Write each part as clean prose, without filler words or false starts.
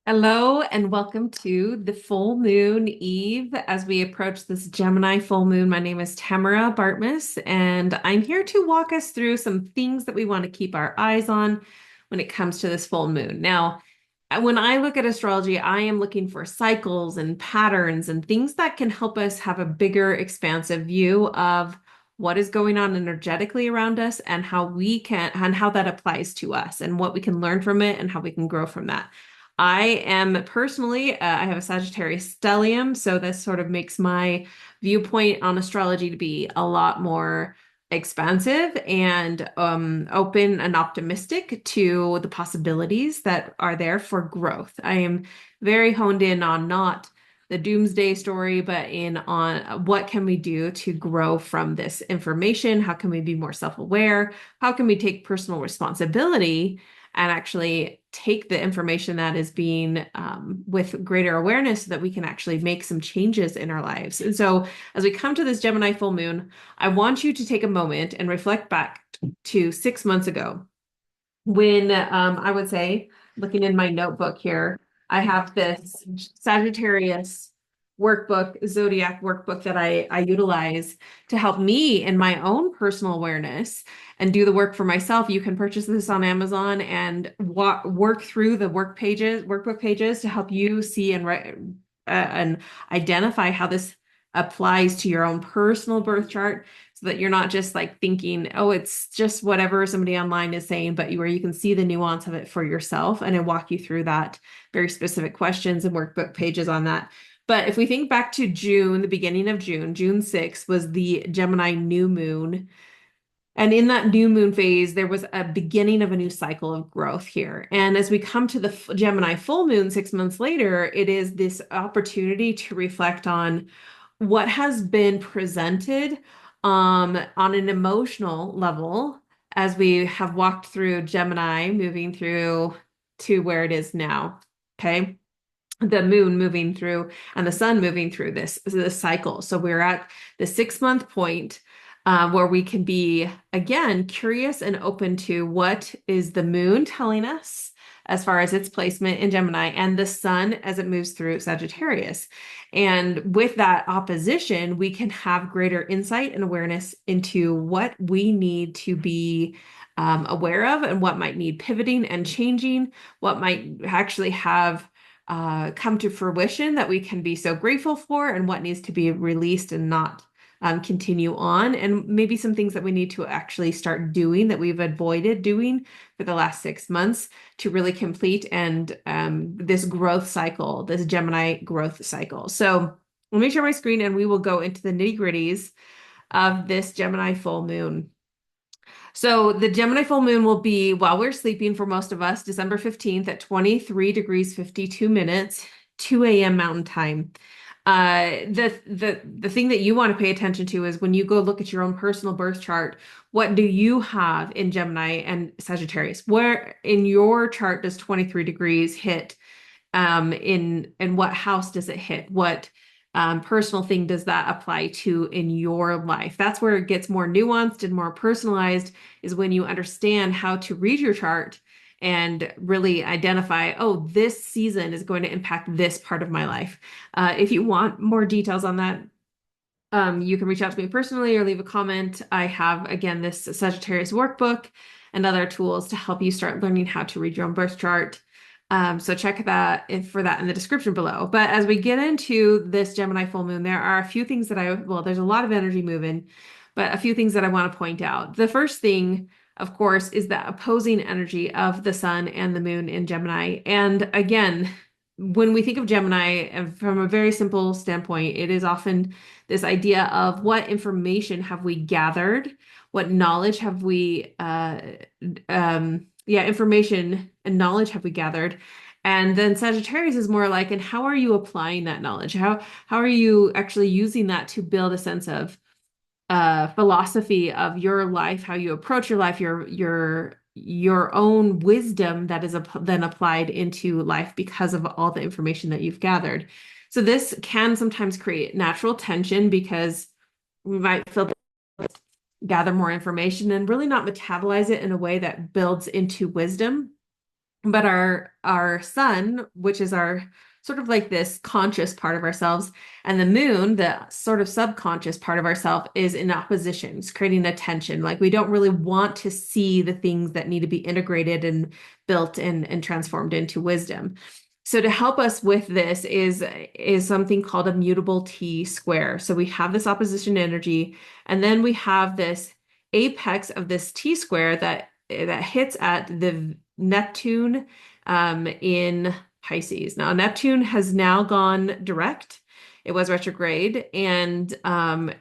Hello and welcome to the full moon eve as we approach this Gemini full moon. My name is Tamara Bartmus, and I'm here to walk us through some things that we want to keep our eyes on when it comes to this full moon. Now, when I look at astrology, I am looking for cycles and patterns and things that can help us have a bigger, expansive view of what is going on energetically around us and how that applies to us and what we can learn from it and how we can grow from that. I am personally, I have a Sagittarius stellium, so this sort of makes my viewpoint on astrology to be a lot more expansive and open and optimistic to the possibilities that are there for growth. I am very honed in on not the doomsday story, but in on what can we do to grow from this information? How can we be more self-aware? How can we take personal responsibility and actually take the information that is being with greater awareness so that we can actually make some changes in our lives. And so, as we come to this Gemini full moon, I want you to take a moment and reflect back to 6 months ago when I would say, looking in my notebook here, I have this Sagittarius workbook, zodiac workbook that I utilize to help me in my own personal awareness and do the work for myself. You can purchase this on Amazon and work through the workbook pages to help you see and identify how this applies to your own personal birth chart so that you're not just like thinking, oh, it's just whatever somebody online is saying, but where you can see the nuance of it for yourself. And I walk you through that very specific questions and workbook pages on that. But if we think back to June, the beginning of June, June 6th was the Gemini new moon. And in that new moon phase, there was a beginning of a new cycle of growth here. And as we come to the Gemini full moon 6 months later, it is this opportunity to reflect on what has been presented on an emotional level as we have walked through Gemini, moving through to where it is now. Okay. The moon moving through and the sun moving through this cycle. So we're at the 6 month point where we can be, again, curious and open to what is the moon telling us as far as its placement in Gemini and the sun as it moves through Sagittarius. And with that opposition, we can have greater insight and awareness into what we need to be aware of and what might need pivoting and changing, what might actually have come to fruition that we can be so grateful for, and what needs to be released and not continue on, and maybe some things that we need to actually start doing that we've avoided doing for the last 6 months to really complete and this growth cycle, this Gemini growth cycle. So let me share my screen and we will go into the nitty-gritties of this Gemini full moon. So the Gemini full moon will be while we're sleeping for most of us, December 15th at 23 degrees 52 minutes, 2 a.m. Mountain Time. The thing that you want to pay attention to is when you go look at your own personal birth chart, what do you have in Gemini and Sagittarius? Where in your chart does 23 degrees hit? In what house does it hit? What personal thing does that apply to in your life? That's where it gets more nuanced and more personalized, is when you understand how to read your chart and really identify, oh, this season is going to impact this part of my life. If you want more details on that, you can reach out to me personally or leave a comment. I have, again, this Sagittarius workbook and other tools to help you start learning how to read your own birth chart. So check that for that in the description below. But as we get into this Gemini full moon, there are a few things that there's a lot of energy moving, but a few things that I want to point out. The first thing, of course, is the opposing energy of the sun and the moon in Gemini. And again, when we think of Gemini, and from a very simple standpoint, it is often this idea of what information have we gathered, what knowledge have we information and knowledge have we gathered? And then Sagittarius is more like, and how are you applying that knowledge? How are you actually using that to build a sense of philosophy of your life, how you approach your life, your own wisdom that is then applied into life because of all the information that you've gathered. So this can sometimes create natural tension because we might feel gather more information and really not metabolize it in a way that builds into wisdom. But our sun, which is our sort of like this conscious part of ourselves, and the moon, the sort of subconscious part of ourselves, is in opposition. It's creating a tension. Like we don't really want to see the things that need to be integrated and built and transformed into wisdom. So to help us with this is something called a mutable T square. So we have this opposition energy, and then we have this apex of this T square that hits at the Neptune in Pisces. Now, Neptune has now gone direct. It was retrograde, and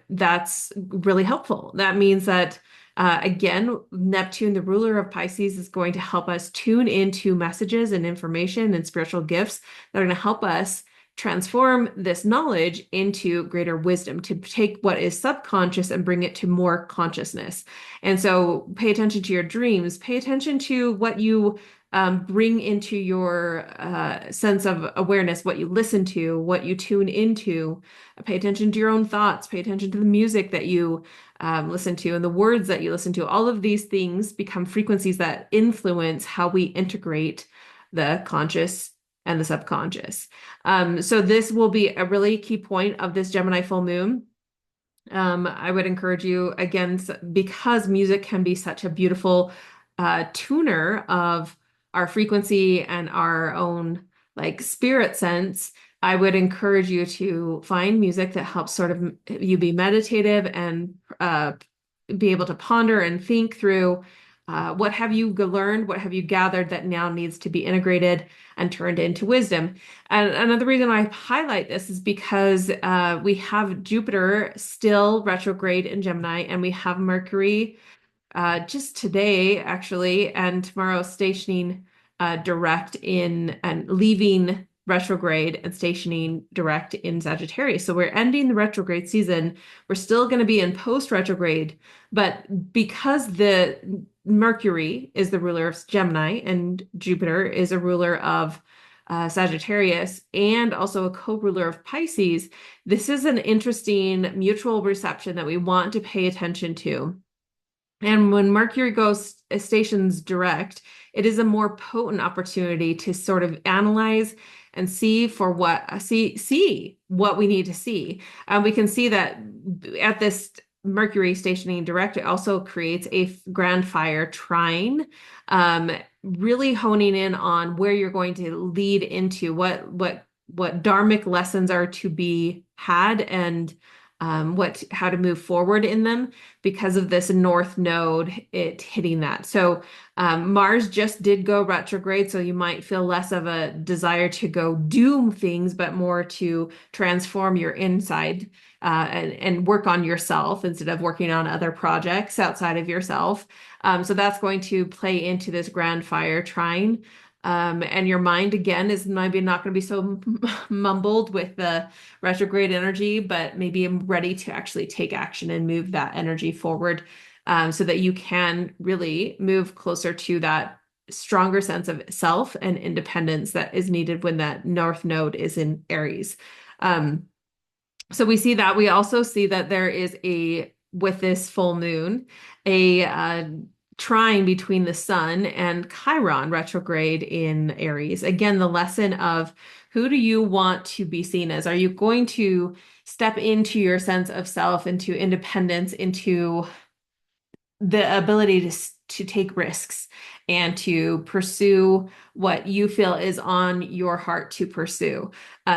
that's really helpful. That means that, again, Neptune, the ruler of Pisces, is going to help us tune into messages and information and spiritual gifts that are going to help us transform this knowledge into greater wisdom, to take what is subconscious and bring it to more consciousness. And so pay attention to your dreams, pay attention to what you bring into your sense of awareness, what you listen to, what you tune into. Pay attention to your own thoughts, pay attention to the music that you listen to and the words that you listen to. All of these things become frequencies that influence how we integrate the conscious and the subconscious. So this will be a really key point of this Gemini full moon. I would encourage you again, because music can be such a beautiful tuner of our frequency and our own like spirit sense. I would encourage you to find music that helps sort of you be meditative and be able to ponder and think through what have you learned, what have you gathered that now needs to be integrated and turned into wisdom. And another reason I highlight this is because we have Jupiter still retrograde in Gemini, and we have Mercury just today, actually, and tomorrow stationing direct in and leaving retrograde and stationing direct in Sagittarius. So we're ending the retrograde season. We're still going to be in post retrograde, but because the Mercury is the ruler of Gemini and Jupiter is a ruler of Sagittarius and also a co-ruler of Pisces, this is an interesting mutual reception that we want to pay attention to. And when Mercury goes stations direct, it is a more potent opportunity to sort of analyze and see for what see what we need to see. We can see that at this Mercury stationing direct, it also creates a grand fire trine, really honing in on where you're going to lead into what dharmic lessons are to be had and how to move forward in them because of this north node it hitting that. So Mars just did go retrograde, so you might feel less of a desire to go do things, but more to transform your inside and work on yourself instead of working on other projects outside of yourself. So that's going to play into this grand fire trine. And your mind again is maybe not going to be so mumbled with the retrograde energy, but maybe I'm ready to actually take action and move that energy forward, so that you can really move closer to that stronger sense of self and independence that is needed when that north node is in Aries. So we see that. We also see that there is with this full moon, a trine between the sun and Chiron retrograde in Aries. Again, the lesson of who do you want to be seen as? Are you going to step into your sense of self, into independence, into the ability to take risks and to pursue what you feel is on your heart to pursue.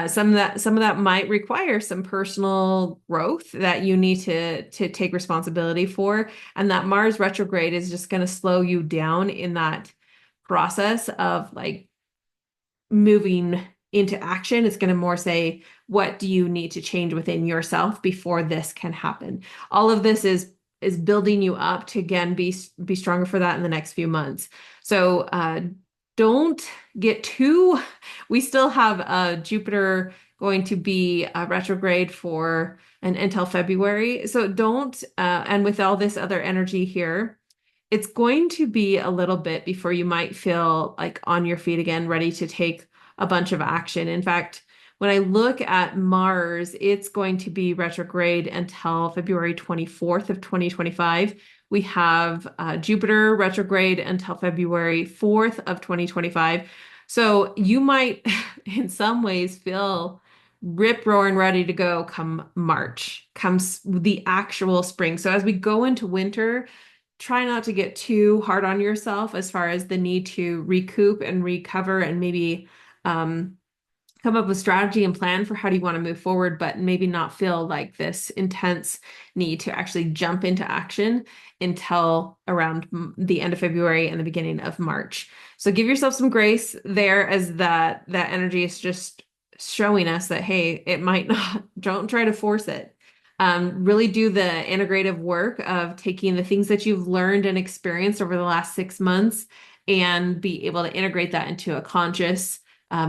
Some of that might require some personal growth that you need to take responsibility for, and that Mars retrograde is just going to slow you down in that process of like moving into action. It's going to more say, what do you need to change within yourself before this can happen? All of this is building you up to again be stronger for that in the next few months. So don't get too. We still have Jupiter going to be retrograde for until February. So don't. And with all this other energy here, it's going to be a little bit before you might feel like on your feet again, ready to take a bunch of action. In fact, when I look at Mars, it's going to be retrograde until February 24th of 2025, We have Jupiter retrograde until February 4th of 2025. So you might, in some ways, feel rip roaring ready to go come March, comes the actual spring. So as we go into winter, try not to get too hard on yourself as far as the need to recoup and recover and maybe um, come up with strategy and plan for how do you want to move forward, but maybe not feel like this intense need to actually jump into action until around the end of February and the beginning of March. So give yourself some grace there as that energy is just showing us that, hey, it might not, don't try to force it. Really do the integrative work of taking the things that you've learned and experienced over the last 6 months and be able to integrate that into a conscious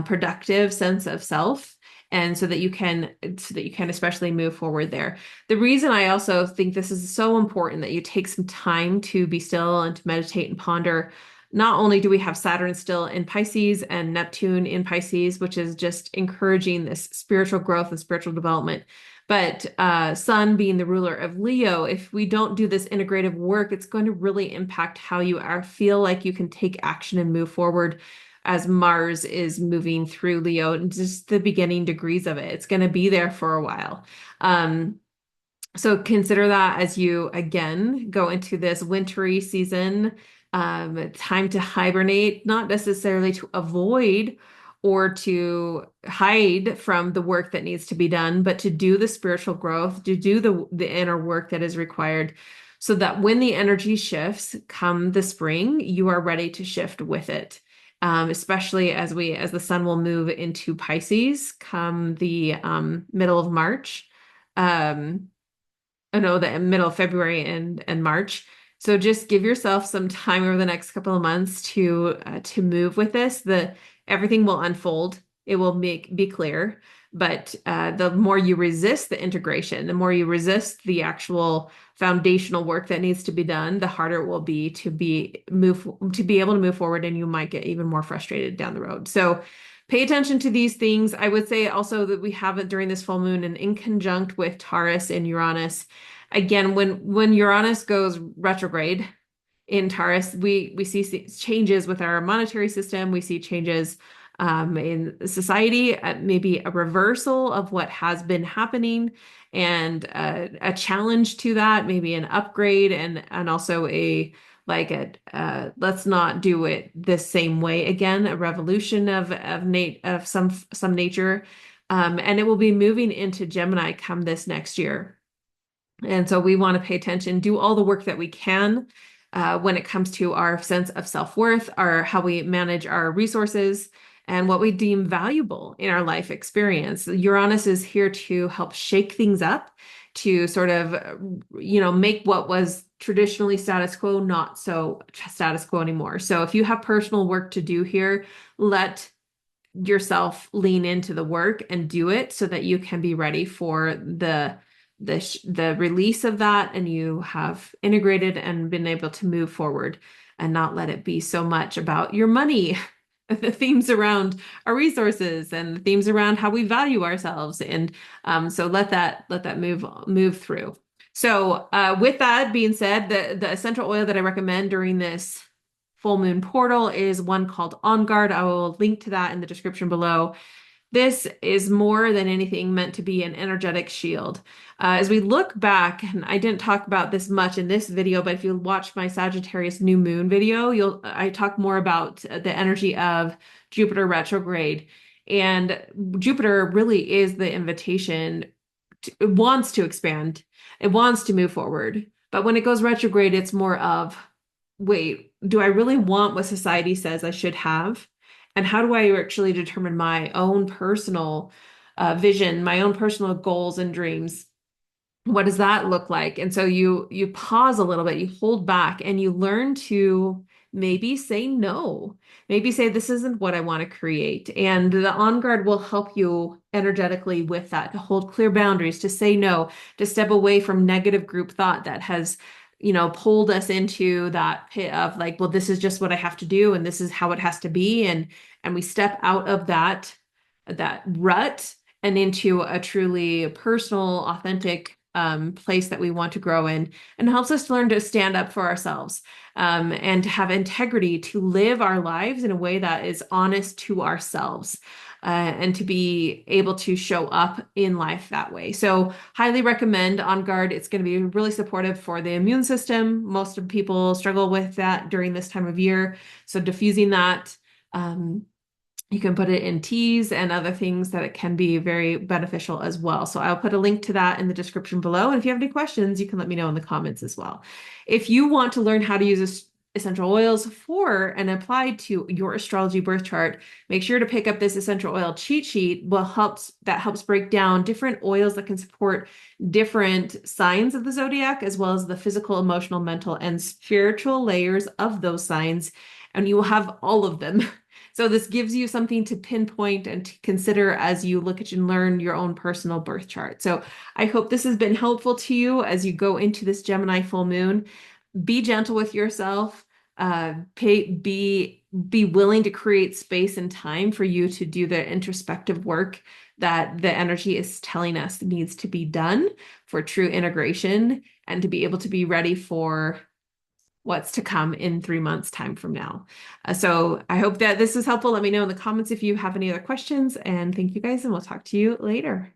productive sense of self, and so that you can especially move forward there. The reason I also think this is so important that you take some time to be still and to meditate and ponder. Not only do we have Saturn still in Pisces and Neptune in Pisces, which is just encouraging this spiritual growth and spiritual development, but Sun being the ruler of Leo, if we don't do this integrative work, it's going to really impact how you feel like you can take action and move forward as Mars is moving through Leo and just the beginning degrees of it. It's going to be there for a while. So consider that as you again go into this wintry season, time to hibernate, not necessarily to avoid or to hide from the work that needs to be done, but to do the spiritual growth, to do the inner work that is required so that when the energy shifts come the spring, you are ready to shift with it. Especially as the sun will move into Pisces come the middle of March. Oh no, the middle of February and March. So just give yourself some time over the next couple of months to move with this. Everything will unfold. It will be clear. But the more you resist the integration, the more you resist the actual foundational work that needs to be done, the harder it will be to be able to move forward, and you might get even more frustrated down the road. So pay attention to these things. I would say also that we have it during this full moon and in conjunct with Taurus and Uranus. Again, when Uranus goes retrograde in Taurus, we see changes with our monetary system. We see changes in society, maybe a reversal of what has been happening, and a challenge to that, maybe an upgrade, and also let's not do it the same way again, a revolution of some nature, and it will be moving into Gemini come this next year. And so we want to pay attention, do all the work that we can when it comes to our sense of self-worth, how we manage our resources, and what we deem valuable in our life experience. Uranus is here to help shake things up, to sort of, make what was traditionally status quo not so status quo anymore. So if you have personal work to do here, let yourself lean into the work and do it so that you can be ready for the release of that, and you have integrated and been able to move forward and not let it be so much about your money, the themes around our resources and the themes around how we value ourselves. And so let that move through. So with that being said, the essential oil that I recommend during this full moon portal is one called On Guard. I will link to that in the description below. This is more than anything meant to be an energetic shield. As we look back, and I didn't talk about this much in this video, but if you watch my Sagittarius new moon video, I talk more about the energy of Jupiter retrograde. And Jupiter really is the invitation. It wants to expand. It wants to move forward. But when it goes retrograde, it's more of, wait, do I really want what society says I should have? And how do I actually determine my own personal vision, my own personal goals and dreams? What does that look like? And so you pause a little bit, you hold back, and you learn to maybe say no. Maybe say, this isn't what I want to create. And the On Guard will help you energetically with that, to hold clear boundaries, to say no, to step away from negative group thought that has pulled us into that pit of like, well, this is just what I have to do, and this is how it has to be. And we step out of that rut and into a truly personal, authentic place that we want to grow in, and helps us to learn to stand up for ourselves, and to have integrity, to live our lives in a way that is honest to ourselves. And to be able to show up in life that way. So, highly recommend On Guard. It's going to be really supportive for the immune system. Most of people struggle with that during this time of year. So, diffusing that, you can put it in teas and other things that it can be very beneficial as well. So I'll put a link to that in the description below. And if you have any questions, you can let me know in the comments as well. If you want to learn how to use essential oils for and apply to your astrology birth chart, make sure to pick up this essential oil cheat sheet that helps break down different oils that can support different signs of the zodiac, as well as the physical, emotional, mental, and spiritual layers of those signs. And you will have all of them. So this gives you something to pinpoint and to consider as you look at and learn your own personal birth chart. So I hope this has been helpful to you as you go into this Gemini full moon. Be gentle with yourself. Be willing to create space and time for you to do the introspective work that the energy is telling us needs to be done for true integration, and to be able to be ready for what's to come in 3 months' time from now. So I hope that this is helpful. Let me know in the comments if you have any other questions, and thank you guys, and we'll talk to you later.